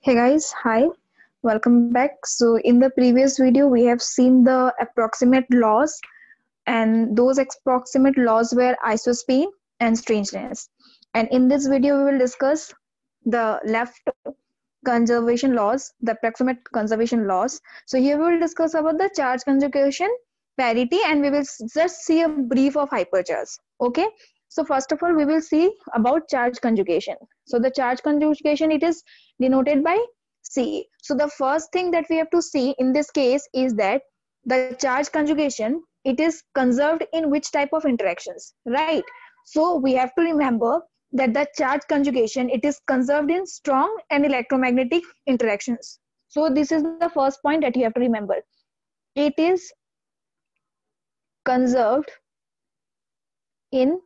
Hey guys, hi, welcome back. So, in the previous video, we have seen the approximate laws, and those approximate laws were isospin and strangeness. And in this video, we will discuss the left conservation laws, the approximate conservation laws. So, here we will discuss about the charge conjugation, parity, and we will just see a brief of hypercharge. Okay. So, first of all, we will see about charge conjugation. So, the charge conjugation, it is denoted by C. So the first thing that we have to see in this case is that the charge conjugation, it is conserved in which type of interactions, right? So we have to remember that the charge conjugation, it is conserved in strong and electromagnetic interactions. So this is the first point that you have to remember. It is conserved in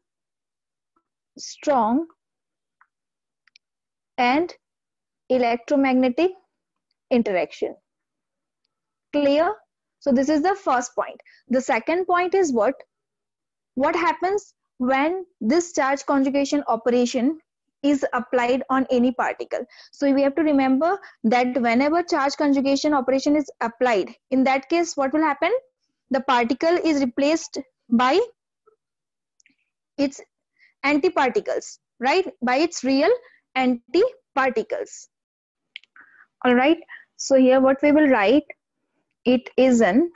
strong and electromagnetic interaction. Clear? So this is the first point. The second point is what happens when this charge conjugation operation is applied on any particle. So we have to remember that whenever charge conjugation operation is applied, in that case what will happen? The particle is replaced by its antiparticles, right? By its real antiparticles. All right. So here what we will write, it is an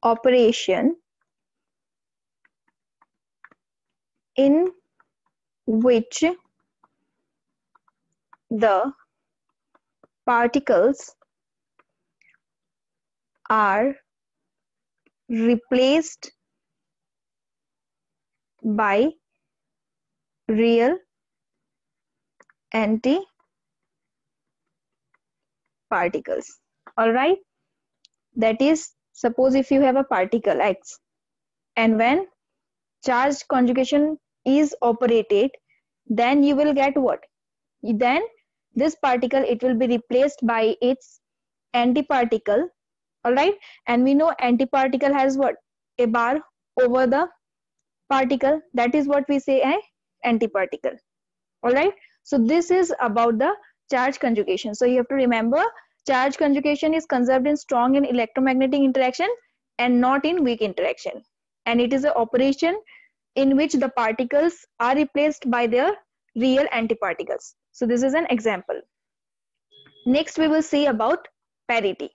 operation in which the particles are replaced by real antiparticles. All right. That is, suppose if you have a particle X, and when charge conjugation is operated, then you will get what? Then this particle, it will be replaced by its antiparticle. All right. And we know antiparticle has what? A bar over the particle. That is what we say an antiparticle. All right. So this is about the charge conjugation. So you have to remember, charge conjugation is conserved in strong and electromagnetic interaction and not in weak interaction. And it is an operation in which the particles are replaced by their real antiparticles. So this is an example. Next, we will see about parity.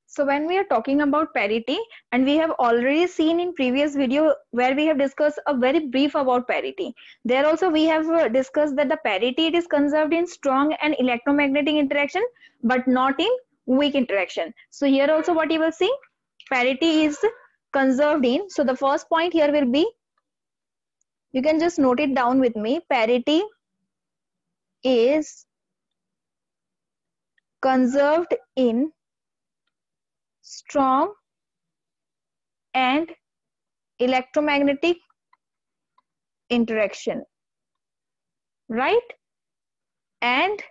So when we are talking about parity, and we have already seen in previous video where we have discussed a very brief about parity. There also we have discussed that the parity, it is conserved in strong and electromagnetic interaction, but not in weak interaction. So here also what you will see, parity is conserved in. So the first point here will be, you can just note it down with me, parity is conserved in strong and electromagnetic interaction, right? And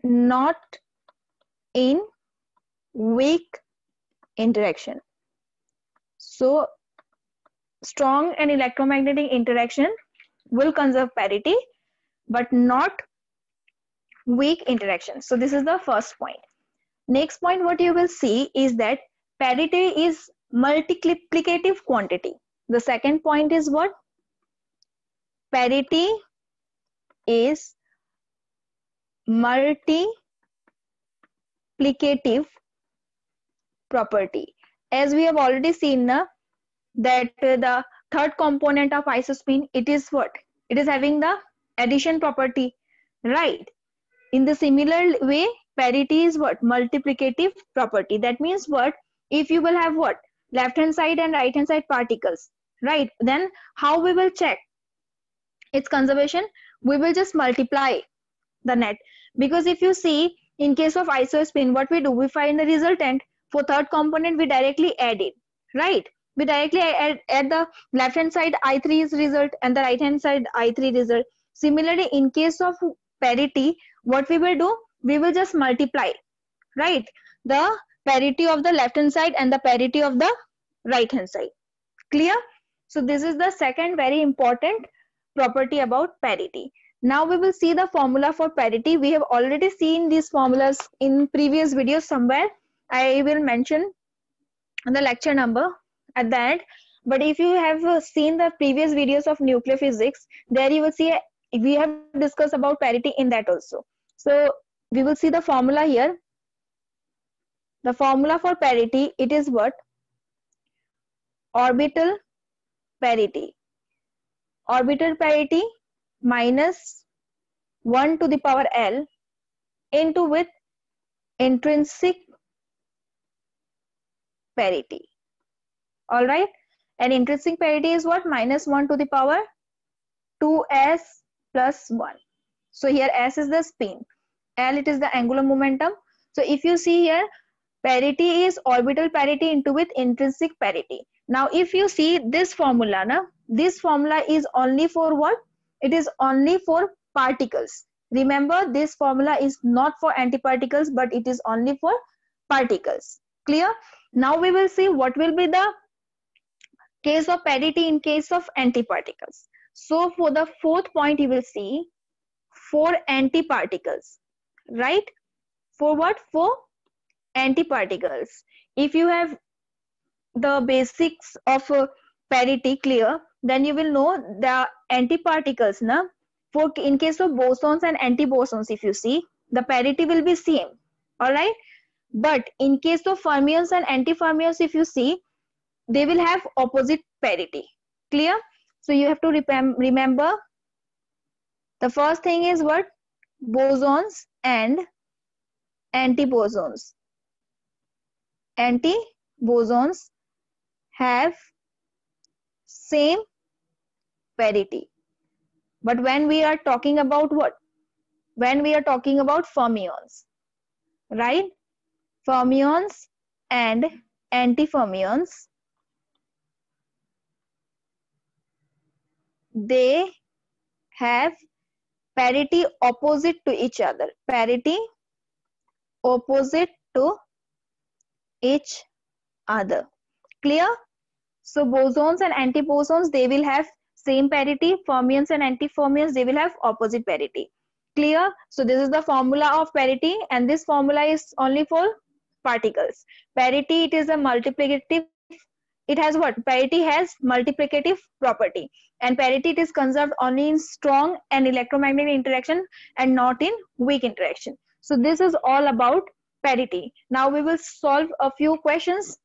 not in weak interaction. So strong and electromagnetic interaction will conserve parity, but not weak interaction. So this is the first point. Next point, what you will see is that parity is multiplicative quantity. The second point is what? Parity is multiplicative property. As we have already seen that the third component of isospin, it is what? It is having the addition property, right? In the similar way, parity is what? Multiplicative property. That means what? If you will have what? Left hand side and right hand side particles, right? Then how we will check its conservation? We will just multiply the net. Because if you see, in case of isospin, what we do? We find the resultant. For third component, we directly add it, right? We directly add the left hand side I3 is result and the right hand side I3 result. Similarly, in case of parity, what we will do? We will just multiply, right? The parity of the left hand side and the parity of the right hand side. Clear? So this is the second very important property about parity. Now we will see the formula for parity. We have already seen these formulas in previous videos somewhere. I will mention the lecture number at the end. But if you have seen the previous videos of nuclear physics, there you will see we have discussed about parity in that also. So we will see the formula here. The formula for parity, it is what? Orbital parity. Orbital parity minus 1 to the power L into with intrinsic parity. All right. And intrinsic parity is what? Minus 1 to the power 2s plus 1. So here s is the spin. L, it is the angular momentum. So if you see here, parity is orbital parity into with intrinsic parity. Now if you see this formula, this formula is only for what? It is only for particles. Remember, this formula is not for antiparticles, but it is only for particles. Clear? Now we will see what will be the case of parity in case of antiparticles. So for the fourth point, you will see for antiparticles, right? For what? For antiparticles. If you have the basics of parity clear, then you will know the antiparticles. For in case of bosons and antibosons, if you see, the parity will be same. All right. But in case of fermions and antifermions, if you see, they will have opposite parity. Clear? So you have to remember the first thing is what? Bosons and antibosons. Antibosons have same parity. But when we are talking about what? When we are talking about fermions, right? Fermions and antifermions, they have parity opposite to each other. Parity opposite to each other. Clear? So bosons and antibosons, they will have same parity. Fermions and antifermions, they will have opposite parity. Clear? So this is the formula of parity, and this formula is only for particles. Parity, it is a multiplicative. It has what? Parity has multiplicative property, and parity, it is conserved only in strong and electromagnetic interaction and not in weak interaction. So this is all about parity. Now we will solve a few questions.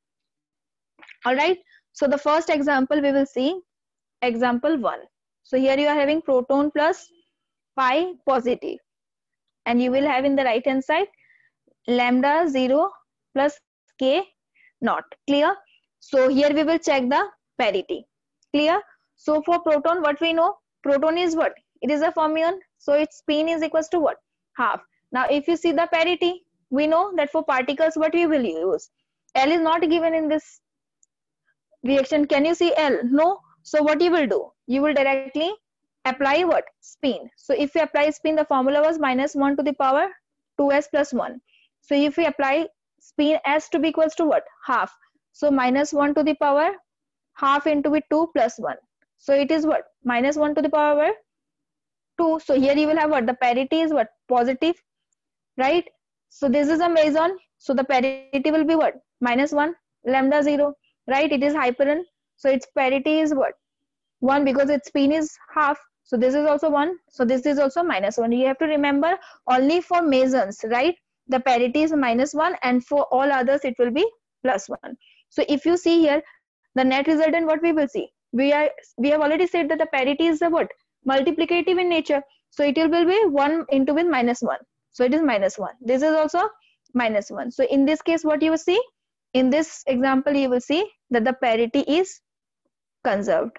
All right. So the first example we will see, example 1. So here you are having proton plus pi positive, and you will have in the right hand side lambda 0 plus k naught. Clear? So here we will check the parity. Clear? So for proton, what we know? Proton is what? It is a fermion. So its spin is equals to what? Half. Now if you see the parity, we know that for particles what we will use? L is not given in this reaction. Can you see L? No. So what you will do? You will directly apply what? Spin. So if you apply spin, the formula was minus 1 to the power 2s plus 1. So if we apply spin, s to be equals to what? Half. So minus 1 to the power half into with 2 plus 1. So it is what? Minus 1 to the power 2. So here you will have what? The parity is what? Positive, right? So this is a meson. So the parity will be what? Minus 1, lambda 0, right? It is hyperon. So its parity is what? 1, because its spin is half. So this is also 1. So this is also minus 1. You have to remember only for mesons, right? The parity is minus 1, and for all others it will be plus 1. So if you see here, the net resultant, what we will see? We have already said that the parity is the what? Multiplicative in nature. So it will be 1 into with minus 1. So it is minus 1. This is also minus 1. So in this case, what you will see? In this example, you will see that the parity is conserved.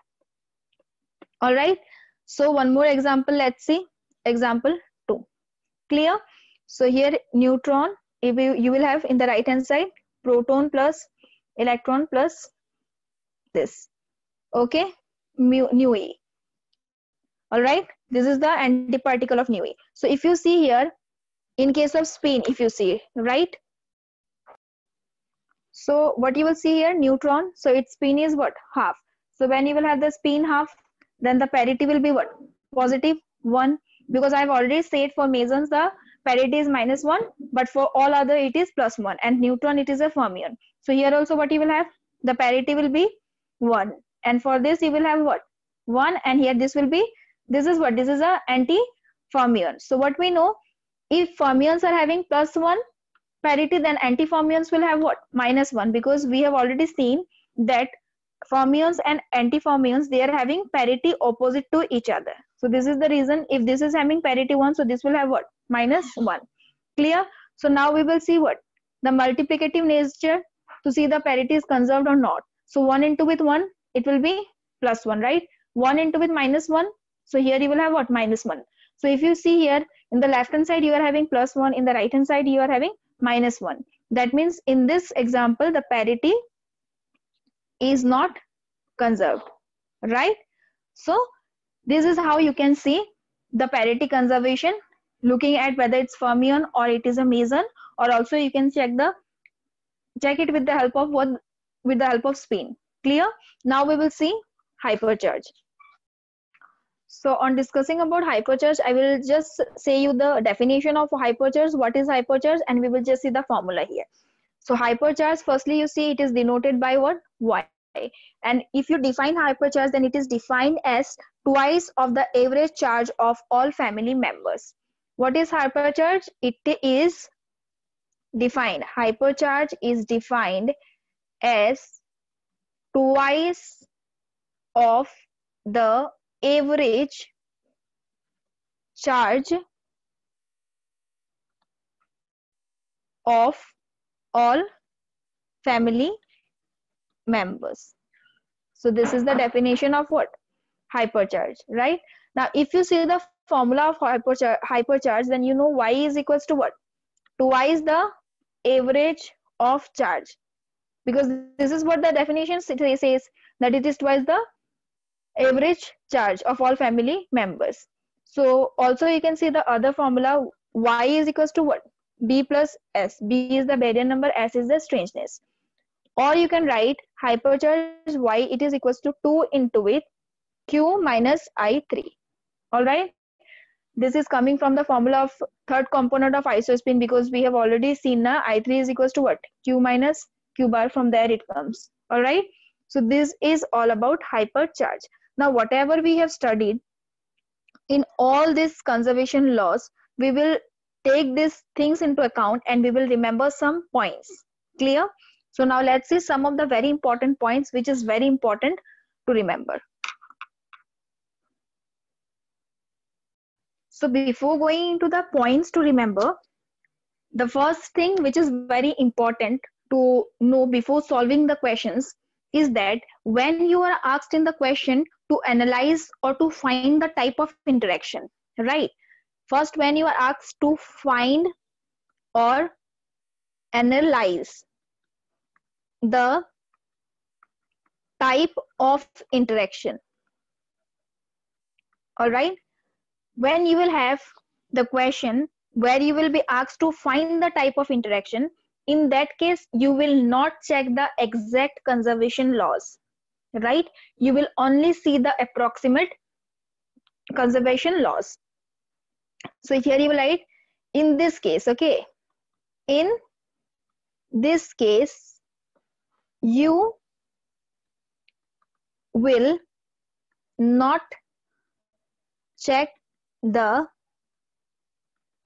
All right. So one more example, let's see. Example 2. Clear? So here neutron, you will have in the right hand side proton plus electron plus this. Okay, nu e. All right, this is the antiparticle of nu e. So if you see here, in case of spin, if you see, right? So what you will see here, neutron, so its spin is what? Half. So when you will have the spin half, then the parity will be what? positive 1, because I've already said for mesons the parity is -1, but for all other it is +1, and neutron it is a fermion. So here also what you will have, the parity will be 1, and for this you will have what, 1, and here this will be, this is what, this is a anti-fermion. So what we know, if fermions are having +1 parity, then antifermions will have what, -1, because we have already seen that fermions and antifermions, they are having parity opposite to each other. So this is the reason, if this is having parity 1, so this will have what, -1. Clear? So now we will see what, the multiplicative nature, to see the parity is conserved or not. So 1 into with 1, it will be +1, right? 1 into with -1, so here you will have what, -1. So if you see here, in the left hand side you are having +1, in the right hand side you are having -1. That means in this example the parity is not conserved, right? So this is how you can see the parity conservation, looking at whether it's fermion or it is a meson, or also you can check it with the help of what, with the help of spin. Clear? Now we will see hypercharge. So on discussing about hypercharge, I will just say you the definition of hypercharge, what is hypercharge, and we will just see the formula here. So hypercharge, firstly you see it is denoted by what, Y. And if you define hypercharge, then it is defined as twice of the average charge of all family members. What is hypercharge? It is defined, hypercharge is defined as twice of the average charge of all family members. So this is the definition of what, hypercharge, right? Now if you see the formula of hypercharge, then you know Y is equals to what, twice the average of charge, because this is what the definition says, that it is twice the average charge of all family members. So also you can see the other formula, Y is equals to what, B plus S. B is the baryon number, S is the strangeness. Or you can write hypercharge Y, it is equals to 2 into with Q minus I3. Alright, this is coming from the formula of third component of isospin, because we have already seen na I3 is equals to what, Q minus Q bar, from there it comes. Alright, so this is all about hypercharge. Now whatever we have studied in all these conservation laws, we will take these things into account and we will remember some points. Clear? So now let's see some of the very important points which is very important to remember. So before going into the points to remember, the first thing which is very important to know before solving the questions is that when you are asked in the question to analyze or to find the type of interaction, right? First, when you are asked to find or analyze the type of interaction, all right? When you will have the question where you will be asked to find the type of interaction, in that case you will not check the exact conservation laws, right? You will only see the approximate conservation laws. So here you will write, in this case, okay, in this case you will not check the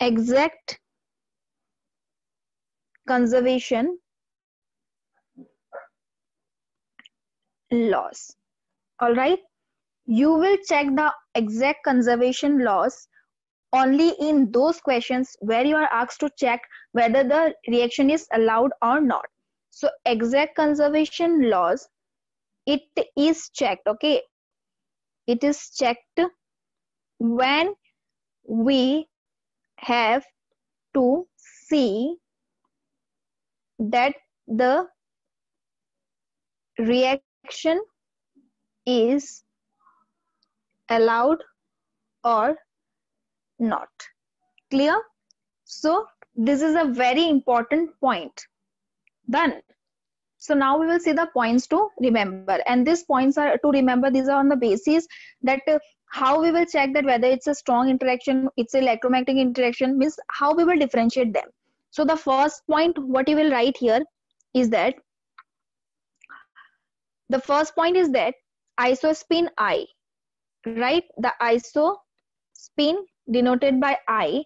exact conservation laws. All right, you will check the exact conservation laws only in those questions where you are asked to check whether the reaction is allowed or not. So exact conservation laws, it is checked, okay? It is checked when we have to see that the reaction is allowed or not. Clear? So this is a very important point. Done. So now we will see the points to remember, and these points are to remember. These are on the basis that how we will check that whether it's a strong interaction, it's electromagnetic interaction, means how we will differentiate them. So the first point what you will write here is that the first point is that isospin I, right? The isospin denoted by I,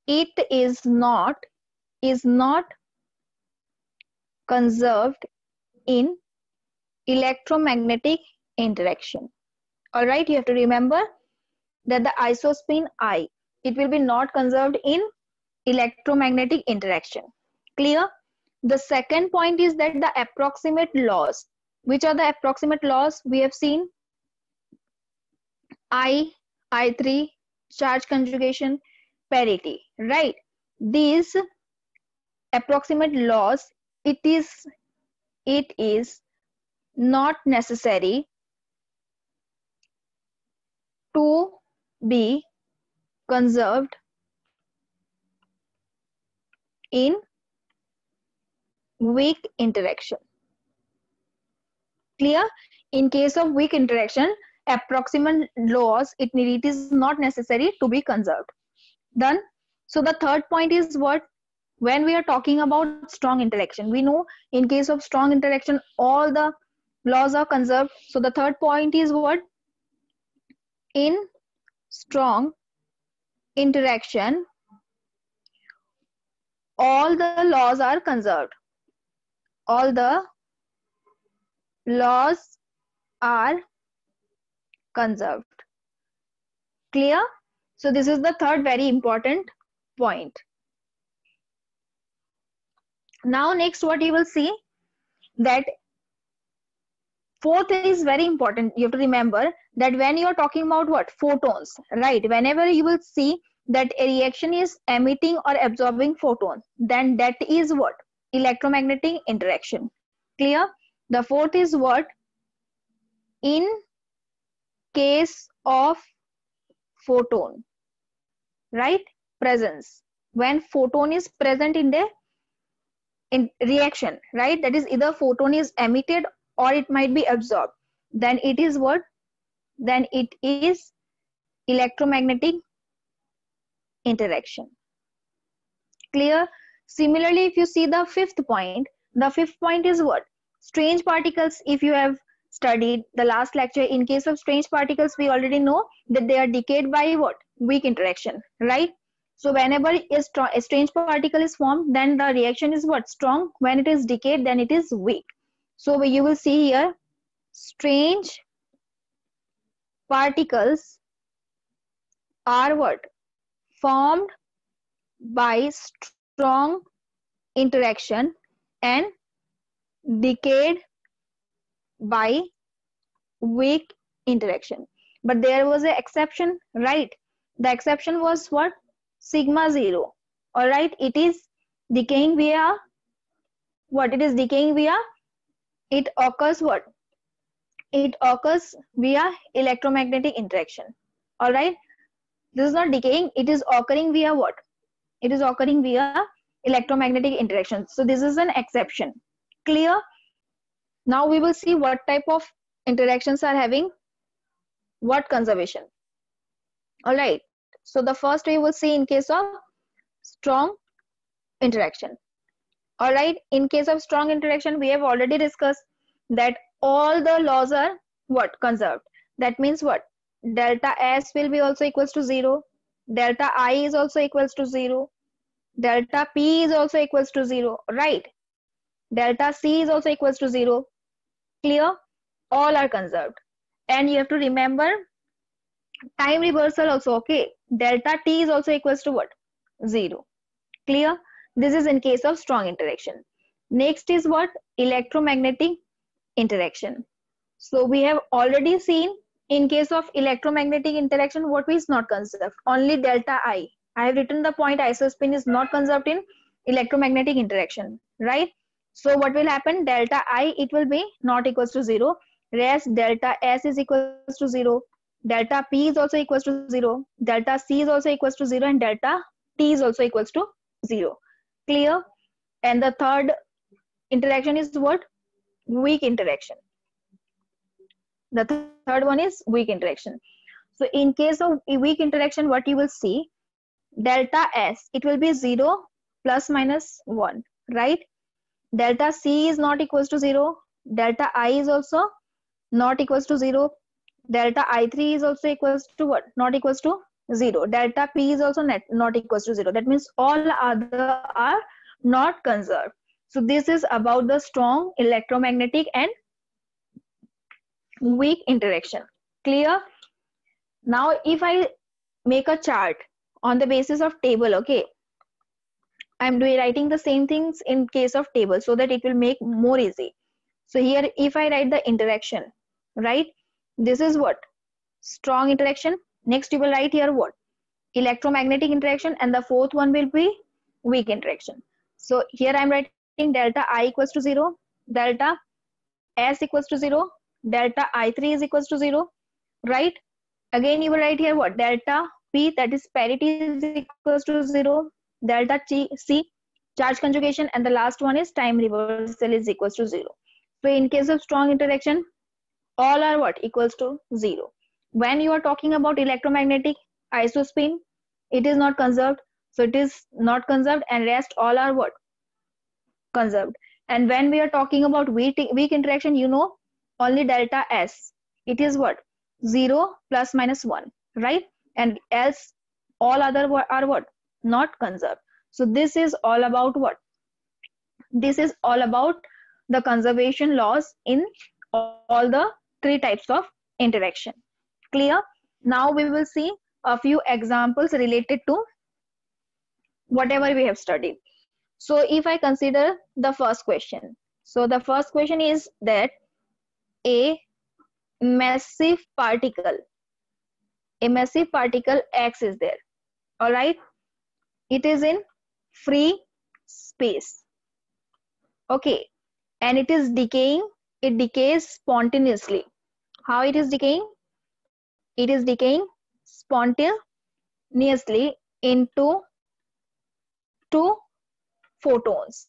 it is not conserved in electromagnetic interaction. All right, you have to remember that the isospin I, it will be not conserved in electromagnetic interaction. Clear? The second point is that the approximate laws. Which are the approximate laws? We have seen I3, charge conjugation, parity, right? These approximate laws, it is not necessary to be conserved in weak interaction. Clear? In case of weak interaction, approximate laws, it is not necessary to be conserved. Done. So the third point is what? When we are talking about strong interaction, we know in case of strong interaction, all the laws are conserved. So the third point is what? In strong interaction, all the laws are conserved. All the laws are conserved. Clear? So this is the third very important point. Now next what you will see, that fourth is very important. You have to remember that when you are talking about what? Photons, right? Whenever you will see that a reaction is emitting or absorbing photon, then that is what? Electromagnetic interaction. Clear? The fourth is what? In case of photon, right? Presence. When photon is present in the reaction, right? That is either photon is emitted or it might be absorbed. Then it is what? Then it is electromagnetic interaction. Clear? Similarly, if you see the fifth point is what? Strange particles. If you have studied the last lecture, in case of strange particles, we already know that they are decayed by what? Weak interaction, right? So whenever a strange particle is formed, then the reaction is what? Strong. When it is decayed, then it is weak. So you will see here, strange particles are what? Formed by strong interaction and decayed by weak interaction. But there was an exception, right? The exception was what? Sigma 0. All right, it is decaying via what? It is decaying via, it occurs what? It occurs via electromagnetic interaction. All right, this is not decaying, it is occurring via what? It is occurring via electromagnetic interaction. So this is an exception. Clear? Now we will see what type of interactions are having what conservation. All right, so the first we will see in case of strong interaction. All right, in case of strong interaction, we have already discussed that all the laws are what? Conserved. That means what? Delta S will be also equals to 0. Delta I is also equals to 0. Delta P is also equals to 0, right? Delta C is also equals to 0. Clear? All are conserved. And you have to remember time reversal also, okay? Delta T is also equals to what? 0. Clear? This is in case of strong interaction. Next is what? Electromagnetic interaction. So we have already seen in case of electromagnetic interaction what is not conserved? Only delta I. I have written the point isospin is not conserved in electromagnetic interaction, right? So what will happen? Delta I, it will be not equals to 0. Rest delta S is equals to 0. Delta P is also equals to 0. Delta C is also equals to 0 and delta T is also equals to 0. Clear? And the third interaction is what? weak interaction. The third one is weak interaction. So in case of a weak interaction, what you will see, delta S, it will be 0 plus minus 1, right? Delta C is not equals to 0. Delta I is also not equals to 0. Delta I3 is also equals to what? Not equals to 0. Delta P is also not equals to 0. That means all other are not conserved. So this is about the strong electromagnetic and weak interaction. Clear? Now if I make a chart on the basis of table, okay, I'm writing the same things in case of table so that it will make more easy. So here if I write the interaction, right, this is what? Strong interaction. Next you will write here what? Electromagnetic interaction, and the fourth one will be weak interaction. So here I'm writing delta I equals to 0, delta S equals to 0, delta I3 is equals to 0, right? Again you will write here what? Delta P, that is parity, is equals to 0, delta C, charge conjugation, and the last one is time reversal is equals to 0. So in case of strong interaction, all are what? Equals to 0. When you are talking about electromagnetic isospin, it is not conserved. So it is not conserved, and rest all are what? Conserved. And when we are talking about weak interaction, you know, only delta S, it is what? 0 plus minus 1, right? And else all other are what? Not conserved. So this is all about what? This is all about the conservation laws in all the three types of interaction. Clear? Now we will see a few examples related to whatever we have studied. So if I consider the first question, so the first question is that a massive particle X is there, all right? It is in free space, okay, and it is decaying. It decays spontaneously. How it is decaying? It is decaying spontaneously into 2 photons.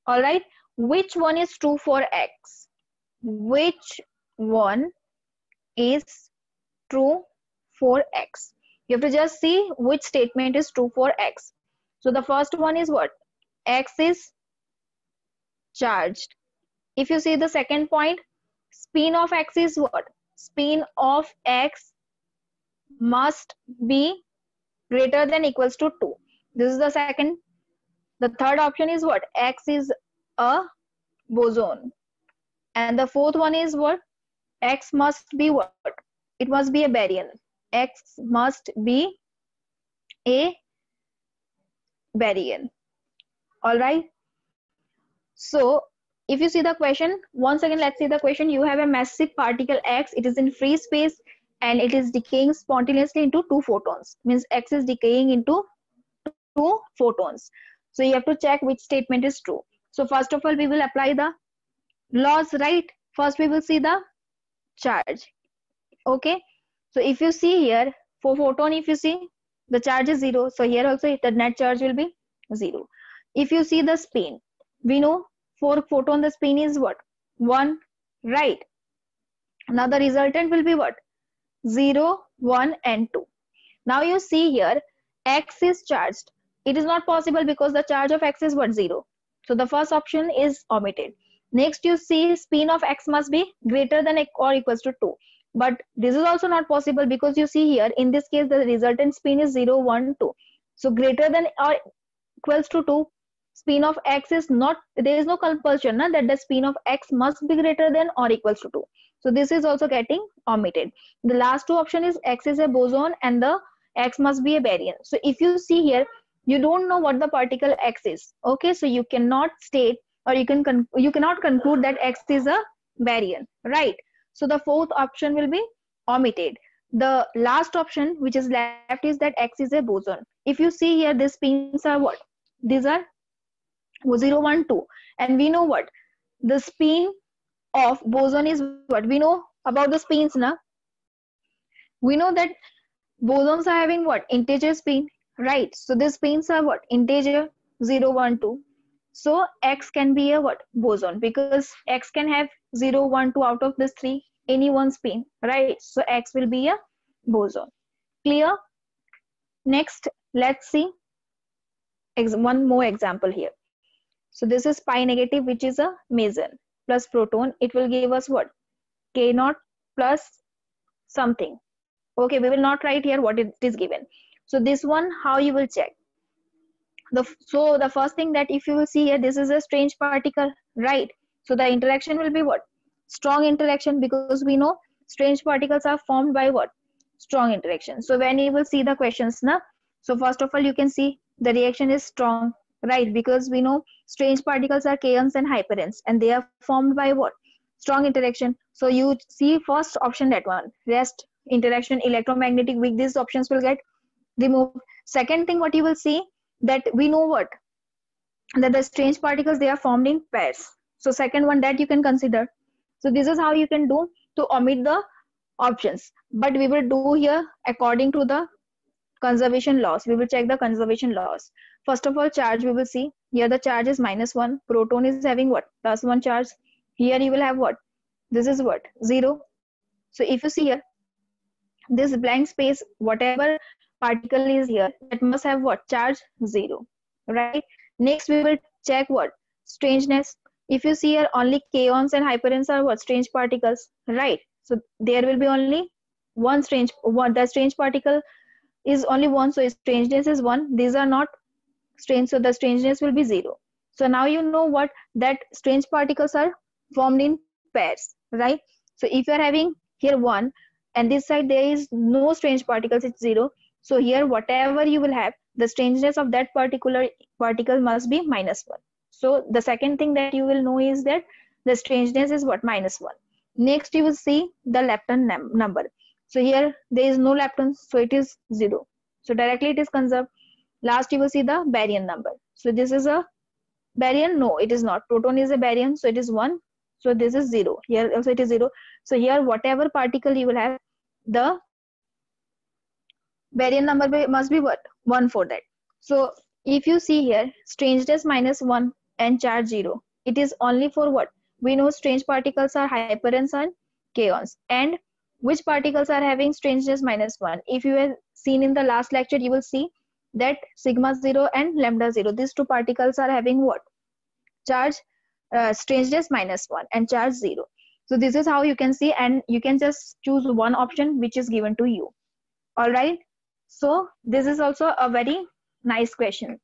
All right. Which one is true for X? Which one is true for X? You have to just see which statement is true for X. So the first one is what? X is charged. If you see the second point, spin of X is what? Spin of X must be greater than equals to 2. This is the second. The third option is what? X is a boson. And the fourth one is what? X must be what? It must be a baryon. X must be a baryon. All right. So if you see the question, once again, let's see the question. You have a massive particle X. It is in free space and it is decaying spontaneously into 2 photons. Means X is decaying into 2 photons. So you have to check which statement is true. So first of all, we will apply the laws, right? First we will see the charge. Okay. So if you see here, for photon, if you see, the charge is 0. So here also the net charge will be 0. If you see the spin, we know for photon the spin is what? 1, right? Now the resultant will be what? 0, 1 and 2. Now you see here, X is charged. It is not possible because the charge of X is what? 0. So the first option is omitted. Next you see spin of X must be greater than or equals to 2. But this is also not possible because you see here, in this case, the resultant spin is 0, 1, 2. So greater than or equals to 2, spin of X is not, there is no compulsion that the spin of X must be greater than or equals to 2. So this is also getting omitted. The last two option is X is a boson and the X must be a baryon. So if you see here, you don't know what the particle X is. Okay, so you cannot state or you cannot conclude that X is a baryon, right? So the fourth option will be omitted. The last option which is left is that X is a boson. If you see here, these spins are what? These are 0, 1, 2. And we know what? The spin of boson is what? We know about the spins now. We know that bosons are having what? Integer spin, right? So these spins are what? Integer 0, 1, 2. So X can be a what? Boson, because X can have 0, 1, 2 out of this 3, any one spin, right? So X will be a boson. Clear? Next, let's see one more example here. So this is pi negative, which is a meson, plus proton. It will give us what? K naught plus something. Okay, we will not write here what it is given. So this one, how you will check? So the first thing that if you will see here, this is a strange particle, right? So the interaction will be what? Strong interaction, because we know strange particles are formed by what? Strong interaction. So when you will see the questions, na, so first of all, you can see the reaction is strong, right? Because we know strange particles are kaons and hyperions, and they are formed by what? Strong interaction. So you see first option, that one, rest, interaction, electromagnetic, weak, these options will get removed. Second thing, what you will see, that we know what? That the strange particles, they are formed in pairs. So second one, that you can consider. So this is how you can do to omit the options. But we will do here according to the conservation laws. We will check the conservation laws. First of all, charge, we will see. Here the charge is -1. Proton is having what? +1 charge. Here you will have what? This is what? 0. So if you see here, this blank space, whatever particle is here, that must have what? Charge 0, right? Next, we will check what? Strangeness. If you see here, only kaons and hyperions are what? Strange particles, right? So there will be only one strange, one, the strange particle is only one, so strangeness is 1. These are not strange, so the strangeness will be 0. So now you know what? That strange particles are formed in pairs, right? So if you are having here 1, and this side there is no strange particles, it's 0. So here whatever you will have, the strangeness of that particular particle must be -1. So the second thing that you will know is that the strangeness is what? -1. Next you will see the lepton number. So here there is no leptons, so it is 0. So directly it is conserved. Last you will see the baryon number. So this is a baryon? No, it is not. Proton is a baryon, so it is 1. So this is 0. Here also it is 0. So here whatever particle you will have, the baryon number must be what? 1 for that. So if you see here, strangeness -1 and charge 0, it is only for what? We know strange particles are hyperions and kaons. And which particles are having strangeness -1? If you have seen in the last lecture, you will see that sigma 0 and lambda 0, these two particles are having what? Charge, strangeness -1 and charge 0. So this is how you can see, and you can just choose one option which is given to you. All right. So this is also a very nice question.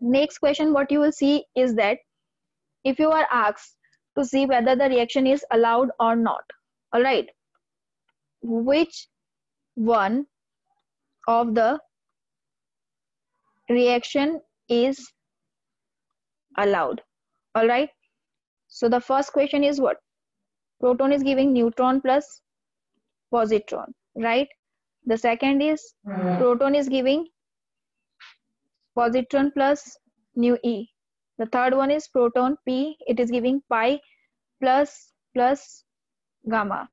Next question, what you will see is that if you are asked to see whether the reaction is allowed or not, all right, which one of the reaction is allowed? All right. So the first question is what? Proton is giving neutron plus positron, right? The second is proton is giving positron plus nu E. The third one is proton P, it is giving pi plus gamma,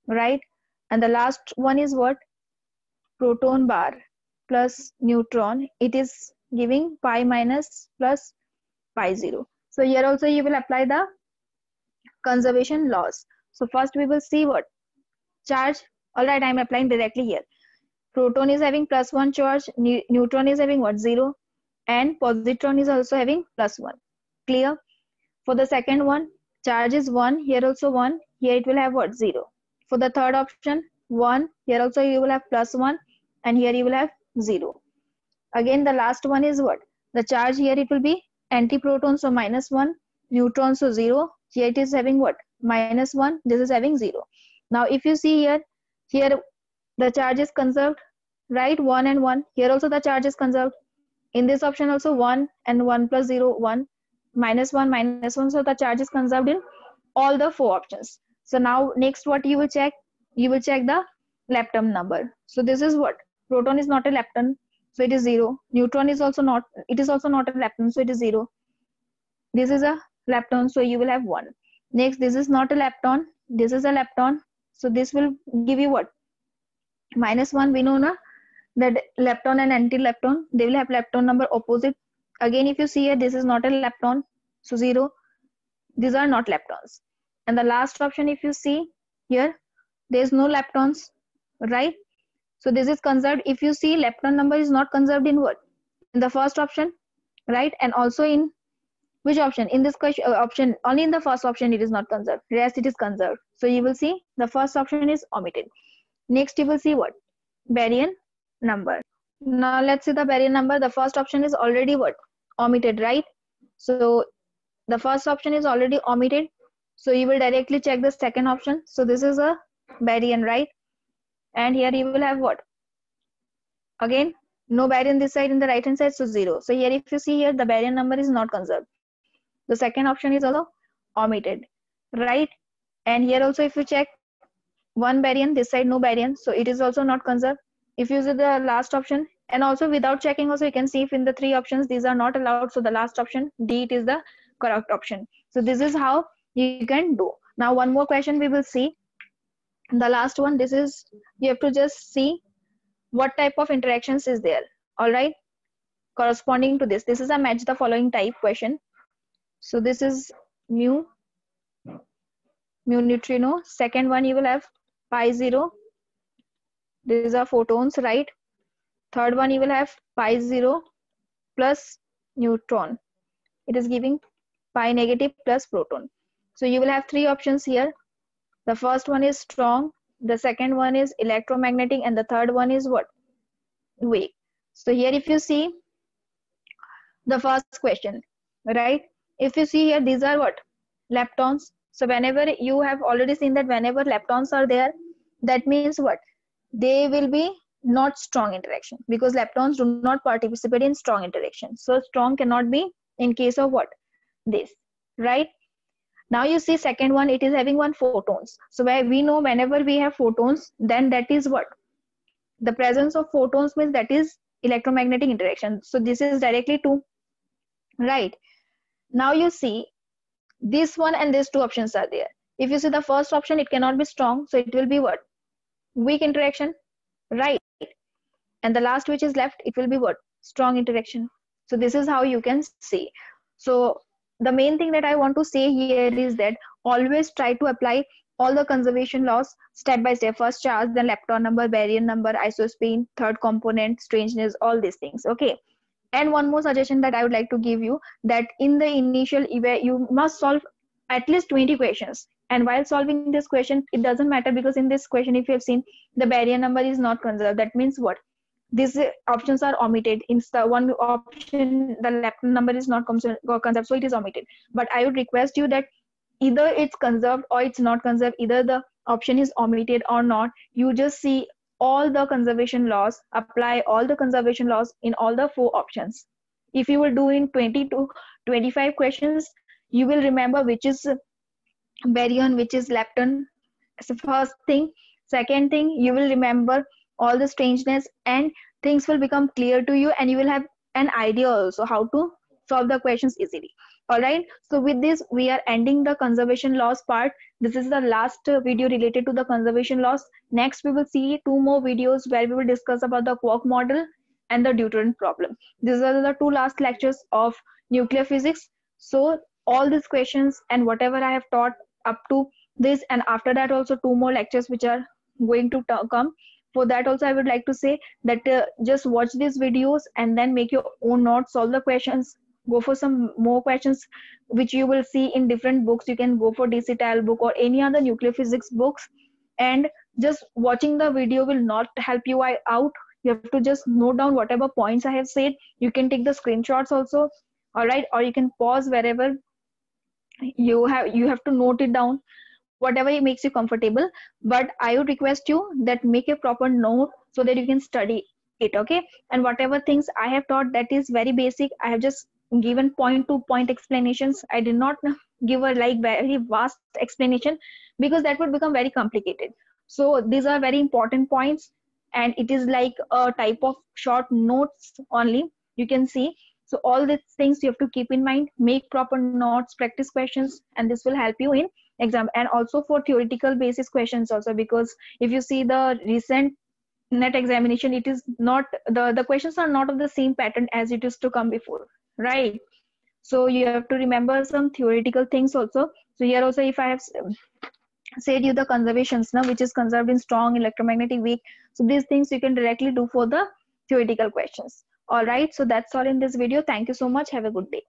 right? And the last one is what? Proton bar plus neutron, it is giving pi minus plus pi 0. So here also you will apply the conservation laws. So first we will see what? Charge. All right, I am applying directly here. Proton is having +1 charge, neutron is having what? 0, and positron is also having +1. Clear? For the second one, charge is 1, here also 1, here it will have what? 0. For the third option, 1, here also you will have +1, and here you will have 0. Again, the last one is what? The charge here it will be antiproton, so -1, neutron, so 0, here it is having what? -1, this is having 0. Now if you see here the charge is conserved, right? 1 and 1, here also the charge is conserved. In this option also 1 and 1 plus 0, 1, -1, -1, so the charge is conserved in all the 4 options. So now next what you will check? You will check the lepton number. So this is what? Proton is not a lepton, so it is 0. Neutron is also not, it is also not a lepton, so it is 0. This is a lepton, so you will have 1. Next, this is not a lepton, this is a lepton, so this will give you what? -1. We know na that lepton and anti-lepton, they will have lepton number opposite Again, if you see here, this is not a lepton, so 0. These are not leptons. And the last option, if you see here, there is no leptons, right? So this is conserved. If you see, lepton number is not conserved in what? In the first option, right? And also in which option? In this question, option, only in the first option it is not conserved. Rest it is conserved. So you will see the first option is omitted. Next you will see what? Baryon number. Now let's see the baryon number. The first option is already what? Omitted, right? So the first option is already omitted. So you will directly check the second option. So this is a baryon, right? And here you will have what? Again, no baryon this side in the right hand side, so 0. So here if you see here, the baryon number is not conserved. The second option is also omitted, right? And here also if you check, one baryon, this side no baryon, so it is also not conserved. If you see the last option, and also without checking also you can see if in the 3 options these are not allowed, so the last option D, it is the correct option. So this is how you can do. Now one more question we will see. The last one, this is, you have to just see what type of interactions is there, all right, corresponding to this. This is a match the following type question. So this is mu neutrino. Second one you will have pi 0. These are photons, right? Third one you will have pi 0 plus neutron. It is giving pi negative plus proton. So you will have 3 options here. The first one is strong, the second one is electromagnetic, and the third one is what? Weak. So here if you see the first question, right? If you see here, these are what? Leptons. So whenever you have already seen that whenever leptons are there, that means what? They will be not strong interaction, because leptons do not participate in strong interaction. So strong cannot be in case of what? This, right? Now you see second one, it is having 1 photons. So where we know whenever we have photons, then that is what? The presence of photons means that is electromagnetic interaction. So this is directly 2, right? Now you see this one and these 2 options are there. If you see the first option, it cannot be strong, so it will be what? Weak interaction, right? And the last which is left, it will be what? Strong interaction. So this is how you can see. So the main thing that I want to say here is that always try to apply all the conservation laws step by step. First charge, then lepton number, baryon number, isospin, third component, strangeness, all these things, okay? And one more suggestion that I would like to give you, that in the initial you must solve at least 20 questions. And while solving this question, it doesn't matter, because in this question, if you have seen, the baryon number is not conserved. That means what? These options are omitted. In the one option, the lepton number is not conserved, so it is omitted. But I would request you that either it's conserved or it's not conserved, either the option is omitted or not, you just see all the conservation laws, apply all the conservation laws in all the 4 options. If you will do in 20 to 25 questions, you will remember which is baryon, which is lepton. So first thing. Second thing, you will remember all the strangeness, and things will become clear to you, and you will have an idea also how to solve the questions easily. All right, so with this we are ending the conservation laws part. This is the last video related to the conservation laws. Next we will see 2 more videos where we will discuss about the quark model and the deuteron problem. These are the 2 last lectures of nuclear physics. So all these questions and whatever I have taught up to this, and after that also 2 more lectures which are going to come. For that also I would like to say that just watch these videos and then make your own notes, solve the questions, go for some more questions which you will see in different books. You can go for DC Tal book or any other nuclear physics books, and just watching the video will not help you out. You have to just note down whatever points I have said. You can take the screenshots also, all right, or you can pause wherever you have to note it down, whatever it makes you comfortable. But I would request you that make a proper note so that you can study it, okay? And whatever things I have taught, that is very basic. I have just given point to point explanations. I did not give a like very vast explanation, because that would become very complicated. So these are very important points, and it is like a type of short notes only, you can see. So all these things you have to keep in mind, make proper notes, practice questions, and this will help you in exam, and also for theoretical basis questions also, because if you see the recent net examination, it is not the questions are not of the same pattern as it used to come before, right? So you have to remember some theoretical things also. So here also, if I have said you the conservations now, which is conserved in strong electromagnetic weak, so these things you can directly do for the theoretical questions. All right, so that's all in this video. Thank you so much. Have a good day.